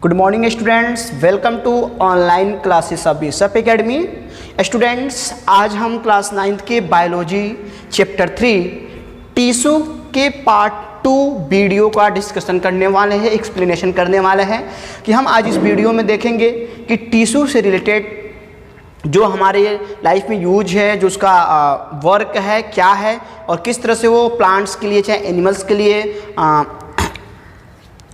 Good morning students, welcome to online classes of Bishop Academy. Students, आज हम class 9th के biology chapter 3 tissue के part 2 video का discussion करने वाले हैं, एक्सप्लेनेशन करने वाले हैं कि हम आज इस वीडियो में देखेंगे कि टिश्यू से रिलेटेड जो हमारे लाइफ में यूज है, जो उसका वर्क है, क्या है और किस तरह से वो प्लांट्स के लिए चाहे एनिमल्स के लिए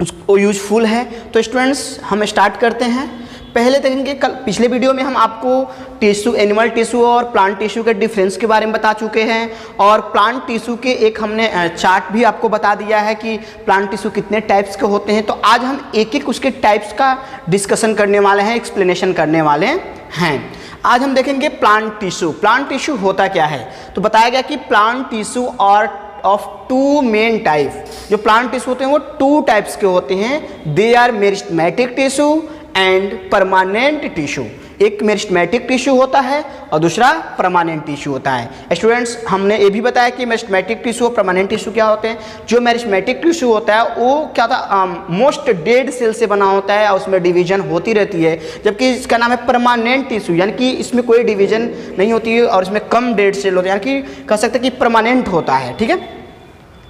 उसको यूजफुल है। तो स्टूडेंट्स, हम स्टार्ट करते हैं। पहले देखेंगे, कल पिछले वीडियो में हम आपको टिश्यू, एनिमल टिश्यू और प्लांट टिश्यू के डिफरेंस के बारे में बता चुके हैं और प्लांट टिश्यू के एक हमने चार्ट भी आपको बता दिया है कि प्लांट टिश्यू कितने टाइप्स के होते हैं। तो आज हम एक एक उसके टाइप्स का डिस्कशन करने वाले हैं, एक्सप्लेनेशन करने वाले हैं। आज हम देखेंगे प्लांट टिश्यू। प्लांट टिश्यू होता क्या है, तो बताया गया कि प्लांट टिश्यू और ऑफ 2 मेन टाइप। जो प्लांट टिश्यू होते हैं वो 2 टाइप्स के होते हैं। They are meristematic tissue and permanent tissue. एक मेरिस्टेमेटिक टिश्यू होता है और दूसरा परमानेंट टिश्यू होता है। स्टूडेंट्स, हमने ये भी बताया कि मेरिस्टेमेटिक टिश्यू और परमानेंट टिश्यू क्या होते हैं। जो मेरिस्टेमेटिक टिश्यू होता है वो क्या था, मोस्ट डेड सेल से बना होता है और उसमें डिवीजन होती रहती है, जबकि इसका नाम है परमानेंट टिश्यू, यानी कि इसमें कोई डिवीजन नहीं होती है और इसमें कम डेड सेल होते हैं, यानी कि कह सकते हैं कि परमानेंट होता है। ठीक है,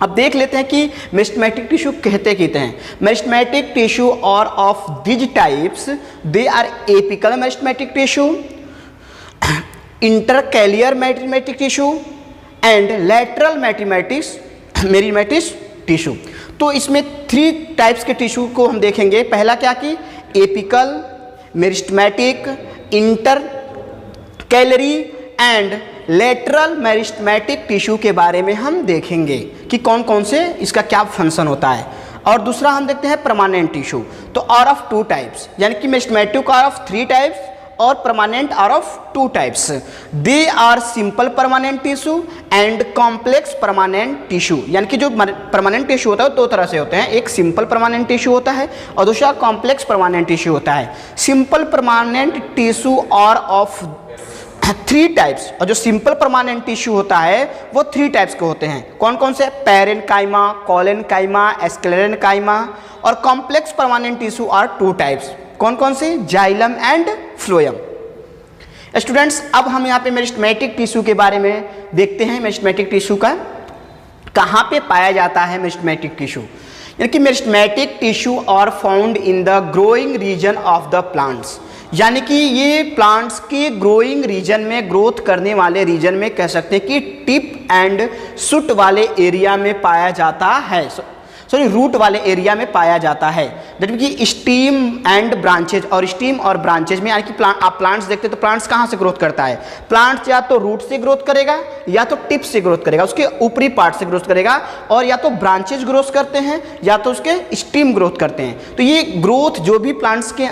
अब देख लेते हैं कि मेरिस्टेमेटिक टिश्यू कहते हैं। मेरिस्टेमेटिक टिश्यू और of these types they are apical meristematic tissue, intercalary meristematic tissue and lateral meristematic tissue. तो इसमें 3 टाइप्स के टिश्यू को हम देखेंगे। पहला क्या कि apical, meristematic, intercalary and lateral meristematic tissue के बारे में हम देखेंगे कि कौन कौन से इसका क्या फंक्शन होता है। और दूसरा हम देखते हैं परमानेंट टिश्यू। तो आर ऑफ 2 टाइप्स, यानी कि मेरिस्टेमेटिक आर ऑफ 3 टाइप्स और permanent are of 2 types. They are simple permanent tissue and complex permanent tissue. यानी कि जो परमानेंट टिश्यू होता है 2 तरह से होते हैं, एक सिंपल परमानेंट टिश्यू होता है और दूसरा कॉम्प्लेक्स परमानेंट टिश्यू होता है। Simple permanent tissue are of 3 types और जो सिंपल परमानेंट टिश्यू होता है वो 3 टाइप्स के होते हैं। कौन कौन से? Parenchyma, collenchyma, sclerenchyma. और complex permanent tissue are 2 types. कौन कौन से? Xylem and phloem. स्टूडेंट्स, अब हम यहाँ पे मेरिस्टेमेटिक टिश्यू के बारे में देखते हैं। मेरिस्टेमेटिक टिश्यू का कहाँ पे पाया जाता है मेरिस्टेमेटिक टिश्यू, यानी कि meristematic tissue are found in the growing region of the plants. यानी कि ये प्लांट्स के ग्रोइंग रीजन में, ग्रोथ करने वाले रीजन में कह सकते हैं कि टिप एंड शूट वाले एरिया में पाया जाता है, रूट वाले एरिया में पाया जाता है। जैसे कि स्टीम एंड ब्रांचेज, और स्टीम और ब्रांचेज में, यानी कि आप प्लांट्स देखते हैं तो प्लांट्स कहाँ से ग्रोथ करता है? प्लांट्स या तो रूट से ग्रोथ करेगा या तो टिप से ग्रोथ करेगा, उसके ऊपरी पार्ट से ग्रोथ करेगा, और या तो ब्रांचेज ग्रोथ करते हैं या तो उसके स्टीम ग्रोथ करते हैं। तो ये ग्रोथ जो भी प्लांट्स के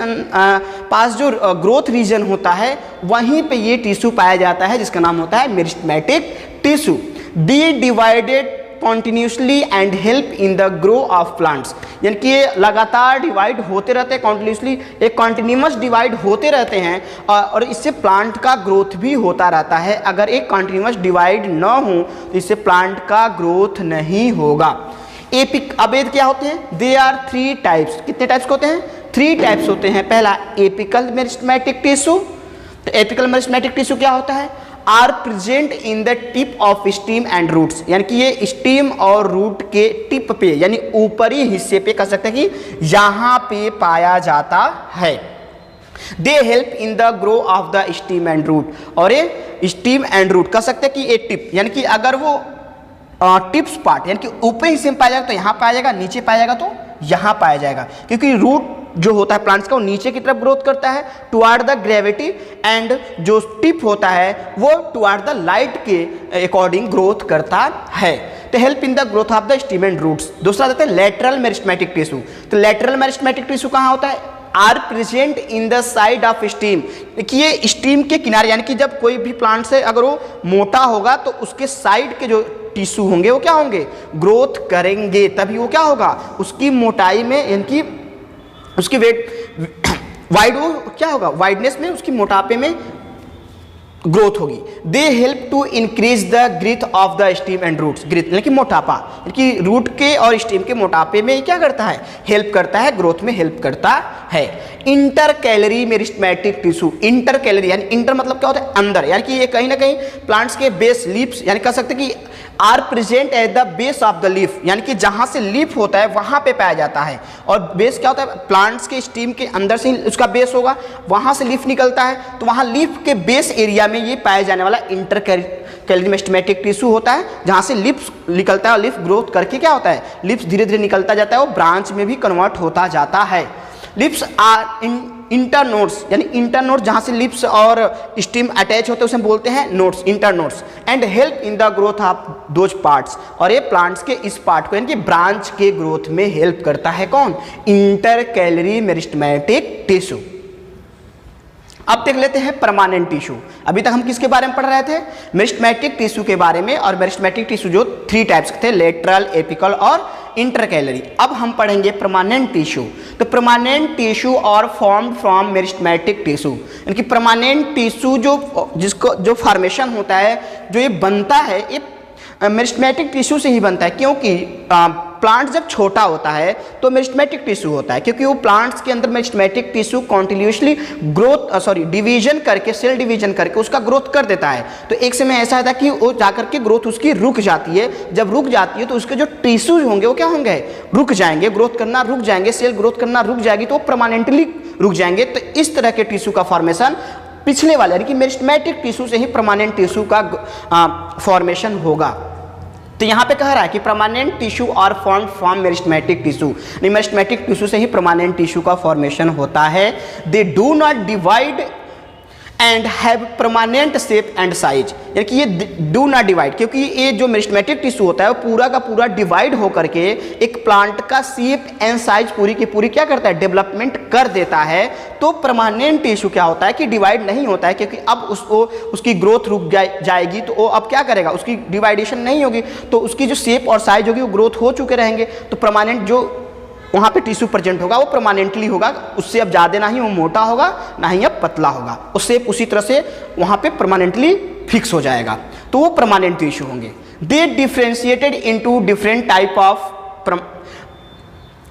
पास जो ग्रोथ रीजन होता है वहीं पर ये टिश्यू पाया जाता है, जिसका नाम होता है meristematic tissue. They divided continuously and help in the grow of plants. यानी कि ये लगातार डिवाइड होते रहते हैं, कॉन्टिन्यूसली, एक कॉन्टिन्यूस डिवाइड होते रहते हैं और इससे प्लांट का ग्रोथ भी होता रहता है। अगर एक कॉन्टिन्यूस डिवाइड ना हो तो इससे प्लांट का ग्रोथ नहीं होगा। अब ये क्या होते हैं? They are 3 types. कितने टाइप्स के होते हैं? 3 टाइप्स होते हैं। पहला एपिकल मेरिस्टेमेटिक टिश्यू। तो एपिकल मेरिस्टेमेटिक टिश्यू क्या होता है? Are present in the tip of stem and roots. यानी कि ये स्टीम और रूट के टिप पे, यानी ऊपरी हिस्से पे कह सकते हैं कि यहाँ पे पाया जाता है। They help in the grow of the stem and root. और ये स्टीम एंड रूट कह सकते हैं कि ये टिप, यानी कि अगर वो टिप्स पार्ट यानी कि ऊपरी हिस्से में पाया जाएगा तो यहाँ पाया जाएगा, नीचे पाया जाएगा तो यहाँ पाया जाएगा, क्योंकि रूट जो होता है प्लांट्स का वो नीचे की तरफ ग्रोथ करता है टुवार्ड द ग्रेविटी, एंड जो टिप होता है वो टुवार्ड द लाइट के अकॉर्डिंग ग्रोथ करता है। तो help in the growth of the stem and roots. दूसरा देखते हैं लेटरल मेरिस्टेमेटिक टिश्यू। तो लेटरल मेरिस्टेमेटिक टिश्यू कहाँ होता है? Are present in the side of stem. देखिए ये स्टीम के किनारे, यानी कि जब कोई भी प्लांट से अगर वो मोटा होगा तो उसके साइड के जो टिश्यू होंगे वो क्या होंगे? ग्रोथ करेंगे, तभी वो क्या होगा? उसकी मोटाई में, यानी कि उसकी वेट वाइड, वो क्या होगा? वाइडनेस में, उसकी मोटापे में ग्रोथ होगी। They help to increase the growth of the stem and roots. Growth यानी कि मोटापा, यानी कि रूट के और स्टीम के मोटापे में क्या करता है, हेल्प करता है, ग्रोथ में हेल्प करता है। Inter calorie meristematic tissue, inter calorie यानी इंटर मतलब क्या होता है, अंदर, यानी कि ये कहीं ना कहीं प्लांट्स के बेस लीव्स, यानी कह सकते हैं कि are present at the base of the leaf, यानी कि जहां से लीफ होता है वहां पे पाया जाता है। और बेस क्या होता है, प्लांट्स के स्टीम के अंदर से उसका बेस होगा, वहां से लीफ निकलता है, तो वहां लीफ के बेस एरिया में ये पाया जाने वाला इंटर कैलोरी मेरिस्टेमेटिक टिश्यू होता है, जहां से लीफ निकलता है और लीफ ग्रोथ करके क्या होता है, लीफ धीरे धीरे निकलता जाता है, वो ब्रांच में भी कन्वर्ट होता जाता है। लिप्स आर इंटरनोड्स, यानी इंटरनोड्स जहां से लिप्स और स्टीम अटैच होते हैं उसे बोलते हैं nodes, internodes, and help in the growth of those parts. और ये प्लांट्स के इस पार्ट को यानी कि ब्रांच के ग्रोथ में हेल्प करता है कौन, इंटर कैलोरी मेरिस्टेमेटिक टिश्यू। अब देख लेते हैं परमानेंट टिश्यू। अभी तक हम किसके बारे में पढ़ रहे थे, मेरिस्टेमेटिक टिश्यू के बारे में। और मेरिस्टेमेटिक टिश्यू जो 3 टाइप्स के थे, लेटरल, एपिकल और इंटरकैलोरी। अब हम पढ़ेंगे परमानेंट टिश्यू। तो परमानेंट टिश्यू और फॉर्म्ड फ्रॉम मेरिस्टेमेटिक टिश्यू, यानी कि परमानेंट टिश्यू जो फॉर्मेशन होता है, जो ये बनता है, ये मेरिस्टेमेटिक टिश्यू से ही बनता है। क्योंकि प्लांट जब छोटा होता है तो मेरिस्टेमेटिक टिश्यू होता है, क्योंकि वो प्लांट्स के अंदर मेरिस्टेमेटिक टिश्यू कॉन्टिन्यूसली डिवीजन करके, सेल डिवीजन करके उसका ग्रोथ कर देता है। तो एक समय ऐसा होता है कि वो जाकर के ग्रोथ उसकी रुक जाती है। जब रुक जाती है तो उसके जो टिश्यूज होंगे वो क्या होंगे, रुक जाएंगे, ग्रोथ करना रुक जाएंगे, सेल ग्रोथ करना रुक जाएगी, तो वो परमानेंटली रुक जाएंगे। तो इस तरह के टिश्यू का फॉर्मेशन पिछले वाले यानी कि मेरिस्टेमेटिक टिश्यू से ही परमानेंट टिश्यू का फॉर्मेशन होगा। तो यहाँ पे कह रहा है कि परमानेंट टिश्यू और form from meristematic tissue, meristematic tissue से ही परमानेंट टिश्यू का फॉर्मेशन होता है। They do not divide and have permanent shape and size, यानी कि ये डू नॉट डिवाइड, क्योंकि ये जो मेरिस्टेमेटिक टिश्यू होता है वो पूरा का पूरा डिवाइड होकर के एक प्लांट का शेप एंड साइज पूरी की पूरी क्या करता है, डेवलपमेंट कर देता है। तो परमानेंट टिश्यू क्या होता है कि डिवाइड नहीं होता है, क्योंकि अब उसकी ग्रोथ रुक जाएगी, तो वो अब क्या करेगा, उसकी डिवाइडेशन नहीं होगी, तो उसकी जो शेप और साइज होगी वो ग्रोथ हो चुके रहेंगे। तो परमानेंट जो वहाँ पे टिश्यू प्रेजेंट होगा वो परमानेंटली होगा, उससे अब ज़्यादा ना ही वो मोटा होगा ना ही अब पतला होगा, उससे उसी तरह से वहाँ पे परमानेंटली फिक्स हो जाएगा, तो वो परमानेंट टिश्यू होंगे। They differentiated into different type of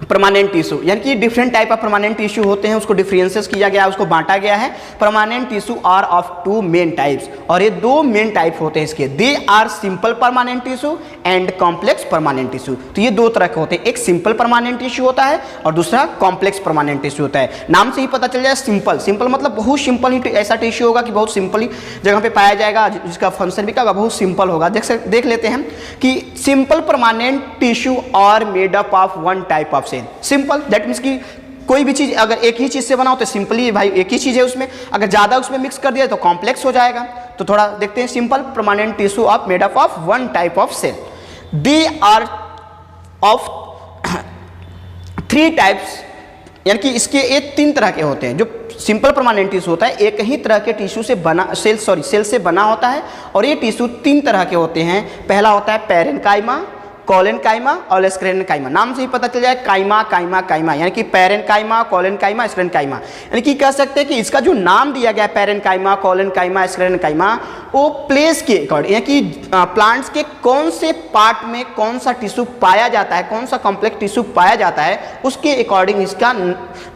permanent tissue, यानी कि different type of permanent tissue होते हैं, उसको डिफरेंशिएट किया गया है, उसको बांटा गया है। Permanent tissue are of 2 main types, और ये 2 मेन टाइप होते हैं इसके। They are simple permanent tissue and complex permanent tissue. तो ये 2 तरह के होते हैं, एक सिंपल परमानेंट टिश्यू होता है और दूसरा कॉम्प्लेक्स परमानेंट टिश्यू होता है। नाम से ही पता चल जाए, सिंपल, सिंपल मतलब बहुत सिंपल ही ऐसा टिश्यू होगा कि बहुत सिंपल ही जगह पे पाया जाएगा, जिसका फंक्शन भी क्या होगा, बहुत सिंपल होगा। देख लेते हैं कि simple permanent tissue are made up of 1 type of cell. Simple that means कि कोई भी चीज अगर एक ही चीज से बना हो तो सिंपली भाई एक ही चीज है उसमें, अगर ज्यादा उसमें मिक्स कर दिया तो कॉम्प्लेक्स हो जाएगा। तो थोड़ा देखते हैं, simple permanent tissue of made up of 1 type of cell. They are of 3 types, यानी कि इसके ये 3 तरह के होते हैं। जो सिंपल परमानेंट टिश्यू होता है एक ही तरह के टिश्यू से बना सेल से बना होता है, और ये टिश्यू 3 तरह के होते हैं। पहला होता है पैरेन्काइमा, कोलेनकाइमा और स्क्लेरेनकाइमा। नाम से ही पता चल जाए, काइमा काइमा काइमा, यानी कि पैरेन्काइमा, कोलेनकाइमा, स्क्लेरेनकाइमा। यानी कि कह सकते हैं कि इसका जो नाम दिया गया पैरेन्काइमा, कोलेनकाइमा, स्क्लेरेनकाइमा, वो प्लेस के अकॉर्डिंग, यानी कि प्लांट्स के कौन से पार्ट में कौन सा टिश्यू पाया जाता है, कौन सा कॉम्प्लेक्स टिश्यू पाया जाता है, उसके अकॉर्डिंग इसका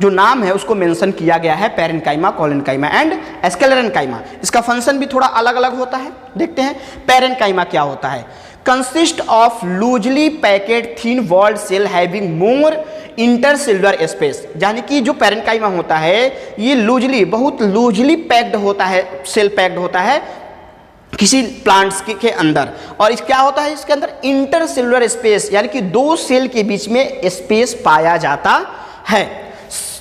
जो नाम है उसको मेंशन किया गया है, पैरेन्काइमा, कोलेनकाइमा एंड स्क्लेरेनकाइमा। इसका फंक्शन भी थोड़ा अलग अलग होता है, देखते हैं। पैरेन्काइमा क्या होता है, consist of loosely packed thin walled cell having more intercellular space, यानी कि जो पैरेन्काइमा होता है ये लूजली, बहुत लूजली पैक्ड होता है, सेल पैक्ड होता है किसी प्लांट्स के अंदर। और इस क्या होता है, इसके अंदर इंटरसेलुलर स्पेस, यानी कि 2 सेल के बीच में स्पेस पाया जाता है।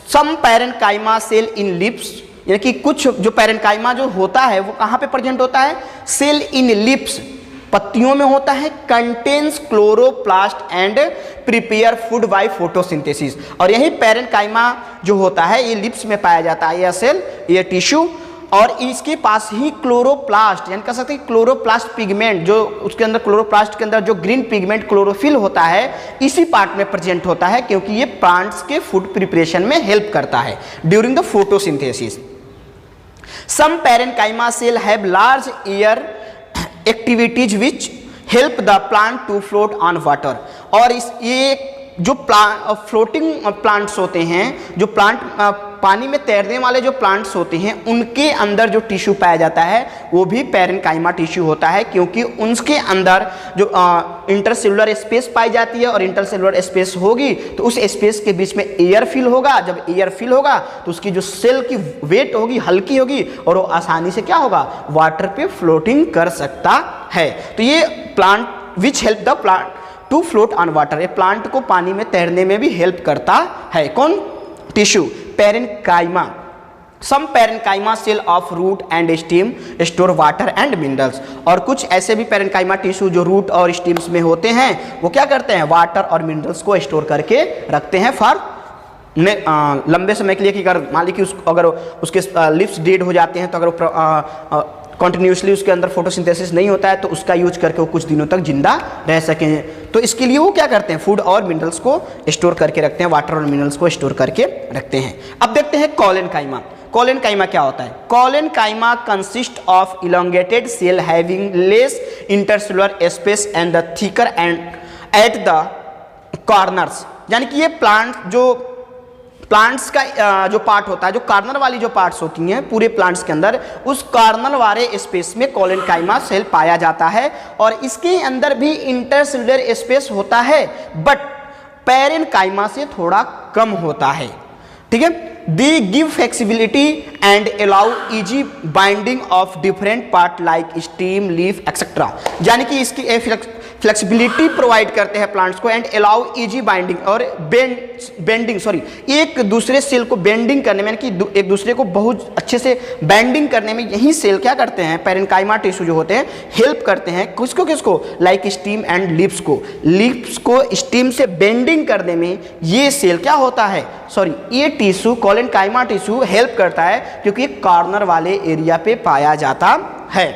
सम पैरेन्काइमा सेल इन लिप्स, यानी कि कुछ जो पैरेन्काइमा जो होता है वो कहाँ पे प्रेजेंट होता है, सेल इन लिप्स, पत्तियों में होता है। Contains chloroplast and prepare food by photosynthesis, और यही पैरेन्काइमा जो होता है ये लिप्स में पाया जाता है, यह सेल, यह टिश्यू, और इसके पास ही क्लोरोप्लास्ट, यानी कह सकते हैं क्लोरोप्लास्ट पिगमेंट, जो उसके अंदर क्लोरोप्लास्ट के अंदर जो ग्रीन पिगमेंट क्लोरोफिल होता है इसी पार्ट में प्रेजेंट होता है, क्योंकि ये प्लांट्स के फूड प्रिपरेशन में हेल्प करता है during the photosynthesis. Some parenchyma cell have large air activities which help the plant to float on water. और ये जो फ्लोटिंग प्लांट्स होते हैं, जो प्लांट पानी में तैरने वाले जो प्लांट्स होते हैं, उनके अंदर जो टिश्यू पाया जाता है वो भी पेरेन्काइमा टिश्यू होता है, क्योंकि उनके अंदर जो इंटरसेलुलर स्पेस पाई जाती है, और इंटरसेलुलर स्पेस होगी तो उस स्पेस के बीच में एयर फिल होगा। जब एयर फिल होगा तो उसकी जो सेल की वेट होगी हल्की होगी, और वो आसानी से क्या होगा, वाटर पे फ्लोटिंग कर सकता है। तो ये plant which help the plant to float on water, ये प्लांट को पानी में तैरने में भी हेल्प करता है। कौन? Tissue, parenchyma. Some parenchyma cell of root and stem store water and minerals. और कुछ ऐसे भी पेरेन्काइमा टिश्यू जो रूट और स्टीम्स में होते हैं, वो क्या करते हैं, वाटर और मिनरल्स को स्टोर करके रखते हैं फॉर लंबे समय के लिए। कि अगर मान लीजिए कि अगर उसके लिप्स डेड हो जाते हैं, तो अगर कॉन्टिन्यूसली उसके अंदर फोटोसिंथेसिस नहीं होता है, तो उसका यूज करके वो कुछ दिनों तक जिंदा रह सकें। तो इसके लिए वो क्या करते हैं, फूड और मिनरल्स को स्टोर करके रखते हैं, वाटर और मिनरल्स को स्टोर करके रखते हैं। अब देखते हैं कॉलेनकाइमा। कॉलेनकाइमा क्या होता है? Collenchyma consist of elongated cell having less intercellular space and the thicker and at the corners. यानी कि ये प्लांट्स का जो पार्ट होता है, जो कॉर्नर वाली जो पार्ट्स होती हैं पूरे प्लांट्स के अंदर, उस कॉर्नर वाले स्पेस में कॉलेनकाइमा सेल पाया जाता है। और इसके अंदर भी इंटरसेलुलर स्पेस होता है, बट पेरेन्काइमा से थोड़ा कम होता है। ठीक है, they give flexibility and allow easy binding of different part like steam, leaf etcetera. यानी कि इसकी फ्लेक्सिबिलिटी प्रोवाइड करते हैं प्लांट्स को, एंड अलाउ इजी बाइंडिंग और बेंडिंग एक दूसरे सेल को बेंडिंग करने में, यानी कि एक दूसरे को बहुत अच्छे से बेंडिंग करने में यही सेल क्या करते हैं, पेरेन्काइमा टिश्यू जो होते हैं, हेल्प करते हैं। किसको लाइक स्टीम एंड लिप्स को स्टीम से बेंडिंग करने में ये सेल क्या होता है, ये टिश्यू कॉलेनकाइमा टिश्यू हेल्प करता है, क्योंकि कॉर्नर वाले एरिया पे पाया जाता है।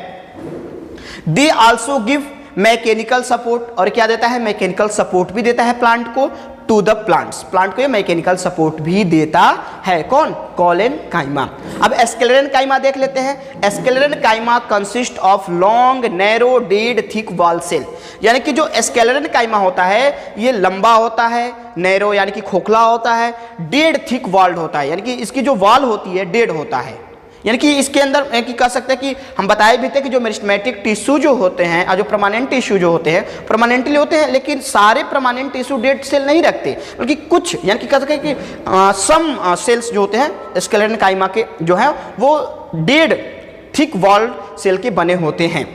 They also give mechanical support, और क्या देता है, मैकेनिकल सपोर्ट भी देता है प्लांट को, टू द प्लांट्स, प्लांट को ये मैकेनिकल सपोर्ट भी देता है। कौन? कॉलेनकाइमा। अब एस्केलेरेनकाइमा देख लेते हैं। Sclerenchyma consist of long narrow dead thick wall cell. यानी कि जो एस्केलेरेनकाइमा होता है ये लंबा होता है, नैरो यानी कि खोखला होता है, डेड थिक वॉल्ड होता है, यानी कि इसकी जो वॉल होती है डेड होता है। यानी कि इसके अंदर कह सकते हैं कि हम बताए भी थे कि जो मेरिस्टेमेटिक टिश्यू जो होते हैं और जो परमानेंट टिश्यू जो होते हैं परमानेंटली होते हैं, लेकिन सारे परमानेंट टिश्यू डेड सेल नहीं रखते, बल्कि कुछ यानी कि कह सकते हैं कि सम सेल्स जो होते हैं स्केलेरेनकाइमा के जो है वो डेड थिक वॉल्ड सेल के बने होते हैं।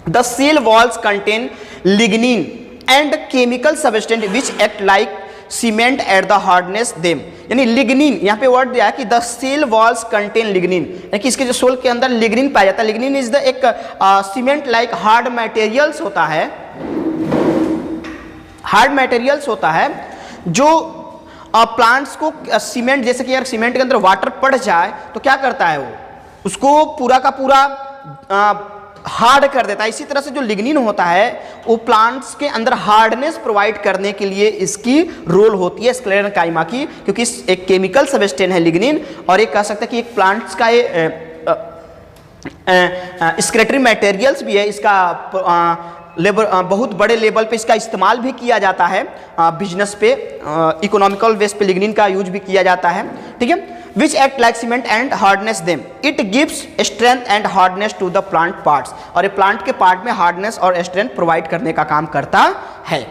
The cell walls contain lignin and chemical substance which act like cement at the hardness them. यानी लिग्निन, यहाँ पे वर्ड दिया है कि the cell walls contain lignin, यानी कि इसके जो सोल के अंदर लिग्निन पाया जाता है। लिग्निन इज द एक सीमेंट लाइक हार्ड मटेरियल्स होता है, हार्ड मटेरियल्स होता है जो प्लांट्स को सीमेंट, जैसे कि यार सीमेंट के अंदर वाटर पड़ जाए तो क्या करता है, वो उसको पूरा का पूरा हार्ड कर देता है। इसी तरह से जो लिग्निन होता है वो प्लांट्स के अंदर हार्डनेस प्रोवाइड करने के लिए इसकी रोल होती है स्क्लेरेनकाइमा की, क्योंकि एक केमिकल सबस्टेंस है लिग्निन, और एक कह सकते हैं कि एक प्लांट्स का ये स्क्रेटरी मटेरियल्स भी है। इसका बहुत बड़े लेवल पे इसका इस्तेमाल भी किया जाता है, बिजनेस पे, इकोनॉमिकल बेस पे लिग्निन का यूज भी किया जाता है। ठीक है, which act like cement and hardness them. It gives strength and hardness to the plant parts. और ये प्लांट के पार्ट में हार्डनेस और स्ट्रेंथ प्रोवाइड करने का काम करता है।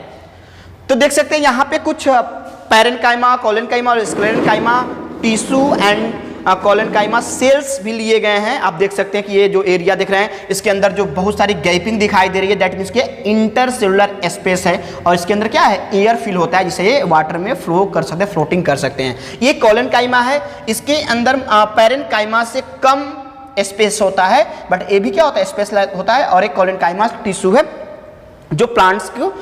तो देख सकते हैं यहाँ पे कुछ पेरेन्काइमा, कॉलेनकाइमा और sclerenchyma tissue and collenchyma cells भी लिए गए हैं। आप देख सकते हैं कि ये जो एरिया दिख रहे हैं इसके अंदर जो बहुत सारी गैपिंग दिखाई दे रही है, दैट मीन्स कि इंटरसेलुलर स्पेस है, और इसके अंदर क्या है, एयर फिल होता है, जिसे ये वाटर में फ्लो कर सकते हैं, फ्लोटिंग कर सकते हैं। ये कॉलेनकाइमा है, इसके अंदर पेरेन्काइमा से कम स्पेस होता है, बट ये भी क्या होता है, स्पेस होता है। और एक कॉलेनकाइमा टिश्यू है जो प्लांट्स को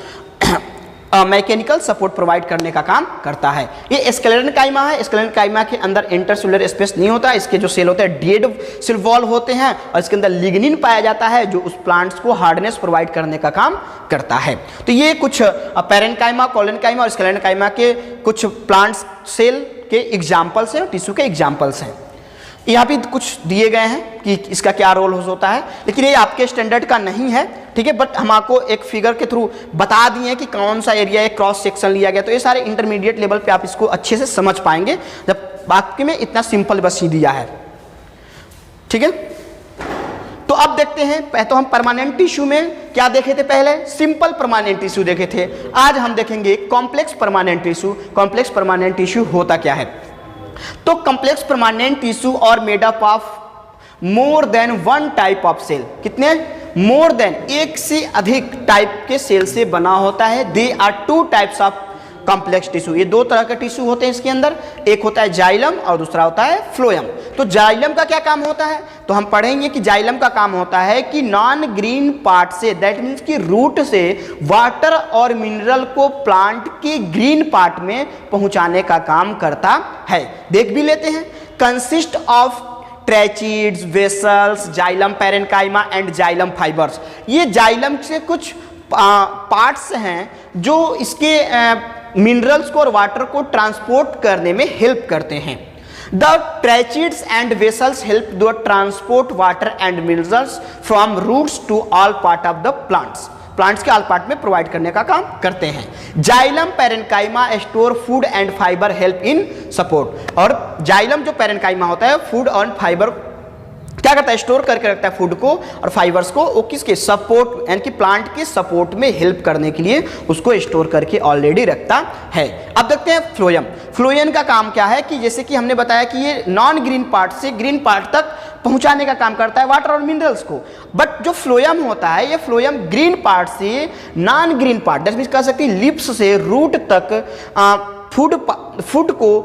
मैकेनिकल सपोर्ट प्रोवाइड करने का काम करता है। ये स्क्लेरेनकाइमा है। स्क्लेरेनकाइमा के अंदर इंटरसेलुलर स्पेस नहीं होता, इसके जो सेल होते हैं डेड सेल वॉल होते हैं, और इसके अंदर लिग्निन पाया जाता है जो उस प्लांट्स को हार्डनेस प्रोवाइड करने का काम करता है। तो ये कुछ पेरेन्काइमा, कॉलेनकाइमा और स्क्लेरेनकाइमा के कुछ प्लांट्स सेल के एग्जाम्पल्स हैं, टिश्यू के एग्जाम्पल्स हैं। यहाँ भी कुछ दिए गए हैं कि इसका क्या रोल होता है, लेकिन ये आपके स्टैंडर्ड का नहीं है, ठीक है, बट हम आपको एक फिगर के थ्रू बता दिए कि कौन सा एरिया एक क्रॉस सेक्शन लिया गया, तो ये सारे इंटरमीडिएट लेवल पे आप इसको अच्छे से समझ पाएंगे, जब वाक्य में इतना सिंपल बस ही दिया है, ठीक है। तो अब देखते हैं, तो हम परमानेंट टिश्यू में क्या देखे थे, पहले सिंपल परमानेंट टिश्यू देखे थे, आज हम देखेंगे complex permanent tissue. Complex permanent tissue होता क्या है, तो complex permanent tissue are made up of more than one type of cell, कितने, मोर देन, एक से अधिक टाइप के सेल से बना होता है। They are two types of complex tissue, ये दो तरह के टिश्यू होते हैं इसके अंदर, एक होता है जाइलम और दूसरा होता है फ्लोएम। तो जाइलम का क्या काम होता है, तो हम पढ़ेंगे कि जाइलम का काम होता है कि नॉन ग्रीन पार्ट से, दैट मीन्स कि रूट से वाटर और मिनरल को प्लांट के ग्रीन पार्ट में पहुंचाने का काम करता है। देख भी लेते हैं, consist of tracheids, vessels, xylem parenchyma and xylem fibres. ये जाइलम से कुछ पार्ट्स हैं जो इसके मिनरल्स को और वाटर को ट्रांसपोर्ट करने में हेल्प करते हैं। The tracheids and vessels help the transport water and minerals from roots to all part of the plants के ऑल पार्ट में प्रोवाइड करने का काम करते हैं। Xylem parenchyma store food and fibre help in support, और जाइलम जो parenchyma होता है फूड और फाइबर क्या करता है, स्टोर करके रखता है फूड को और फाइबर्स को, वो किसके सपोर्ट यानी कि प्लांट के सपोर्ट में हेल्प करने के लिए उसको स्टोर करके ऑलरेडी रखता है। अब देखते हैं फ्लोएम। फ्लोएम का काम क्या है कि जैसे कि हमने बताया कि ये नॉन ग्रीन पार्ट से ग्रीन पार्ट तक पहुंचाने का काम करता है वाटर और मिनरल्स को, बट जो फ्लोएम होता है ये फ्लोएम ग्रीन पार्ट से non green part, that means कह सकते हैं लिप्स से रूट तक फूड को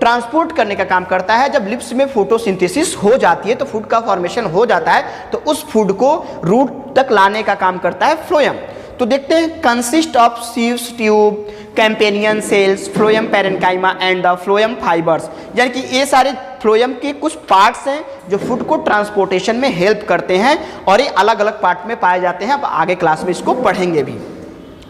ट्रांसपोर्ट करने का काम करता है। जब लिप्स में फोटोसिंथेसिस हो जाती है तो फूड का फॉर्मेशन हो जाता है, तो उस फूड को रूट तक लाने का काम करता है फ्लोएम। तो देखते हैं, consist of sieves tube, companion cells, phloem parenchyma and the phloem fibres, यानी कि ये सारे फ्लोएम के कुछ पार्ट्स हैं जो फूड को ट्रांसपोर्टेशन में हेल्प करते हैं, और ये अलग अलग पार्ट में पाए जाते हैं। अब आगे क्लास में इसको पढ़ेंगे भी।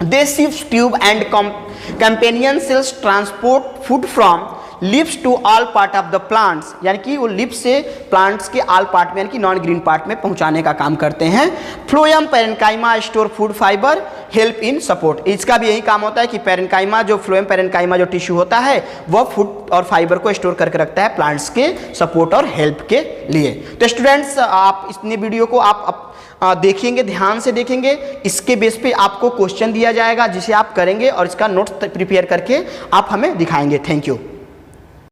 They sieves tube and companion cells transport food from leaves to all part of the plants, यानी कि वो लिप्स से प्लांट्स के ऑल पार्ट में यानी कि नॉन ग्रीन पार्ट में पहुंचाने का काम करते हैं। Phloem parenchyma store food fibre help in support, इसका भी यही काम होता है कि पैरेन्काइमा जो फ्लोएम पैरेन्काइमा जो टिश्यू होता है वह फूड और फाइबर को स्टोर करके रखता है प्लांट्स के सपोर्ट और हेल्प के लिए। तो स्टूडेंट्स, आप इतने वीडियो को आप देखेंगे, ध्यान से देखेंगे, इसके बेस पे आपको क्वेश्चन दिया जाएगा जिसे आप करेंगे और इसका नोट्स प्रिपेयर करके आप हमें दिखाएंगे। Thank you.